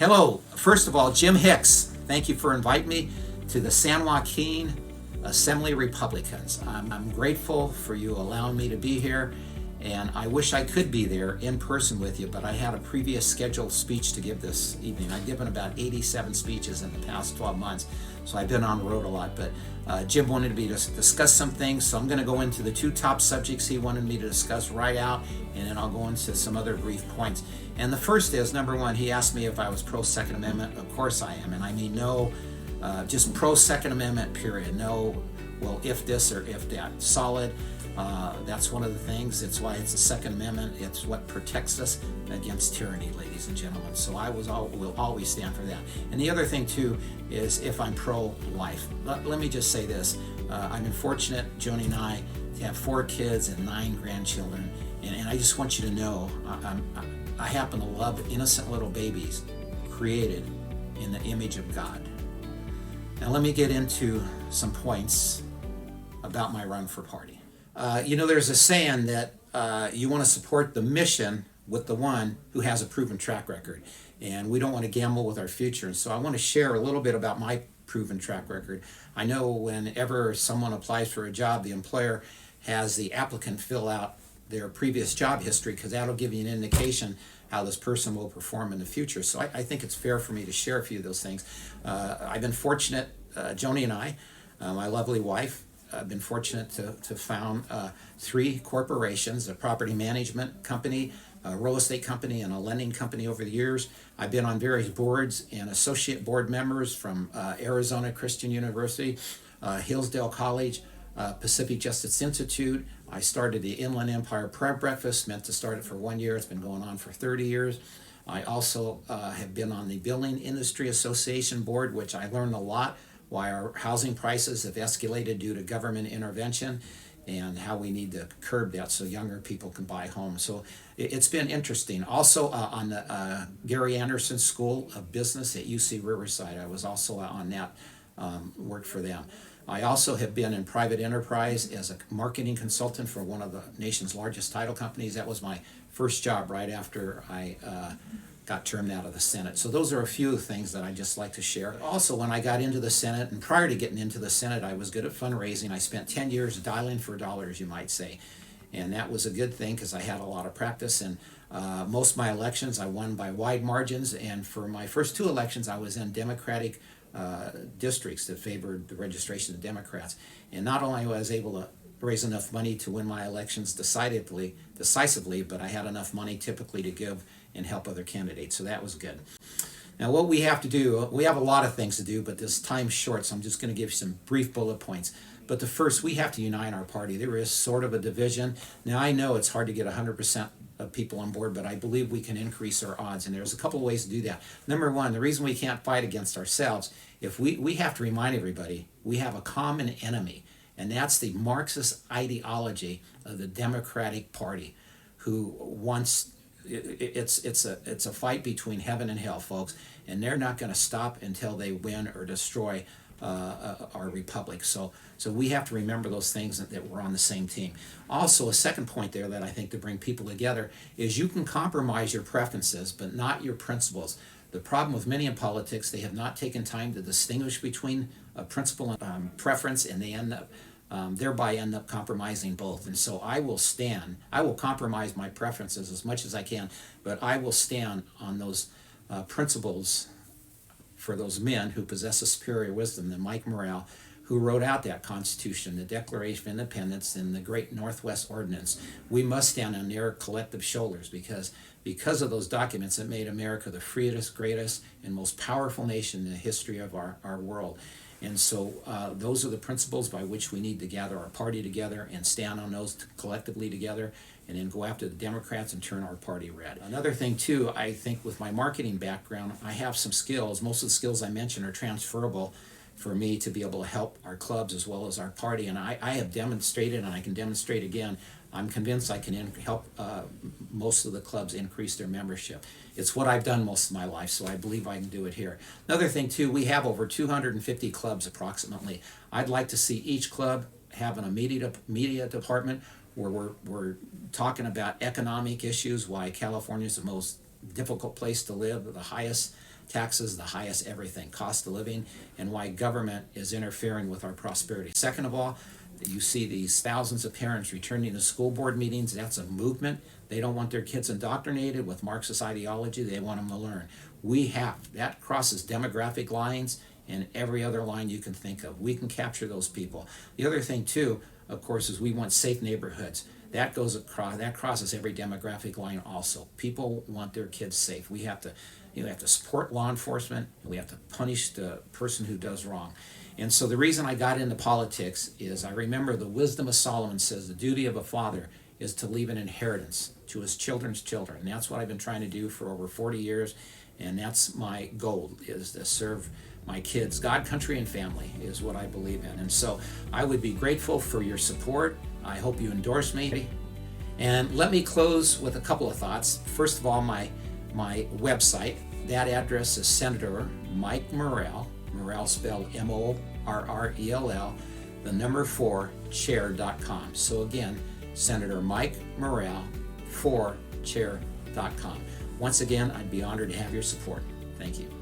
Hello, first of all, Jim Hicks, thank you for inviting me to the San Joaquin Assembly Republicans. I'm grateful for you allowing me to be here, and I wish I could be there in person with you, but I had a previous scheduled speech to give this evening. I've given about 87 speeches in the past 12 months, so I've been on the road a lot, but Jim wanted me to discuss some things, so I'm going to go into the two top subjects he wanted me to discuss right out, and then I'll go into some other brief points. And the first is, number one, he asked me if I was pro-Second Amendment. Of course I am, and I mean no, just pro-Second Amendment, period. No, well, if this or if that. Solid. That's one of the things. It's why it's the Second Amendment. It's what protects us against tyranny, ladies and gentlemen. So I will always stand for that. And the other thing, too, is if I'm pro-life. Let me just say this. I've been fortunate, Joni and I, to have 4 kids and 9 grandchildren. And I just want you to know, I happen to love innocent little babies created in the image of God. Now let me get into some points about my run for party. There's a saying that you want to support the mission with the one who has a proven track record. And we don't want to gamble with our future. And so I want to share a little bit about my proven track record. I know whenever someone applies for a job, the employer has the applicant fill out their previous job history, because that'll give you an indication how this person will perform in the future. So I think it's fair for me to share a few of those things. I've been fortunate, Joni and I, my lovely wife, I've been fortunate to found 3 corporations, a property management company, a real estate company, and a lending company over the years. I've been on various boards and associate board members from Arizona Christian University, Hillsdale College, Pacific Justice Institute. I started the Inland Empire Prayer Breakfast, meant to start it for 1 year. It's been going on for 30 years. I also have been on the Building Industry Association board, which I learned a lot why our housing prices have escalated due to government intervention and how we need to curb that so younger people can buy homes. So it's been interesting. Also on the Gary Anderson School of Business at UC Riverside, I was also on that, worked for them. I also have been in private enterprise as a marketing consultant for one of the nation's largest title companies. That was my first job right after I got termed out of the Senate. So those are a few things that I just like to share. Also, when I got into the Senate, and prior to getting into the Senate, I was good at fundraising. I spent 10 years dialing for dollars, you might say. And that was a good thing because I had a lot of practice. And most of my elections, I won by wide margins. And for my first 2 elections, I was in Democratic districts that favored the registration of Democrats. And not only was I able to raise enough money to win my elections decisively, but I had enough money typically to give and help other candidates, so that was good. Now what we have to do, we have a lot of things to do, but this time's short, so I'm just going to give you some brief bullet points. But the first, we have to unite our party. There is sort of a division. Now I know it's hard to get 100% of people on board, but I believe we can increase our odds, and there's a couple of ways to do that. Number one, the reason we can't fight against ourselves, if we have to remind everybody, we have a common enemy, and that's the Marxist ideology of the Democratic Party, who wants, it's a fight between heaven and hell, folks, and they're not going to stop until they win or destroy our republic. So we have to remember those things, that we're on the same team. Also, a second point there that I think to bring people together is you can compromise your preferences, but not your principles. The problem with many in politics, they have not taken time to distinguish between a principle and preference, and they thereby end up compromising both. And so I will compromise my preferences as much as I can, but I will stand on those principles for those men who possess a superior wisdom than Mike Morrell, who wrote out that Constitution, the Declaration of Independence, and the Great Northwest Ordinance. We must stand on their collective shoulders because of those documents that made America the freest, greatest, and most powerful nation in the history of our world. And so those are the principles by which we need to gather our party together and stand on those collectively together, and then go after the Democrats and turn our party red. Another thing too, I think with my marketing background, I have some skills. Most of the skills I mentioned are transferable for me to be able to help our clubs as well as our party. And I have demonstrated, and I can demonstrate again, I'm convinced I can help most of the clubs increase their membership. It's what I've done most of my life, so I believe I can do it here. Another thing too, we have over 250 clubs approximately. I'd like to see each club have an media department where we're talking about economic issues, why California is the most difficult place to live, the highest taxes, the highest everything, cost of living, and why government is interfering with our prosperity. Second of all, you see these thousands of parents returning to school board meetings. That's a movement. They don't want their kids indoctrinated with Marxist ideology. They want them to learn. That crosses demographic lines and every other line you can think of. We can capture those people. The other thing too, of course, is we want safe neighborhoods. That crosses every demographic line also. People want their kids safe. We have to support law enforcement, and we have to punish the person who does wrong. And so the reason I got into politics is I remember the wisdom of Solomon says the duty of a father is to leave an inheritance to his children's children. And that's what I've been trying to do for over 40 years. And that's my goal, is to serve my kids. God, country, and family is what I believe in. And so I would be grateful for your support. I hope you endorse me. And let me close with a couple of thoughts. First of all, my website, that address is Senator Mike Morrell, Morrell spelled Morrell, the number 4, chair.com. So again, Senator Mike Morrell, 4chair.com. Once again, I'd be honored to have your support. Thank you.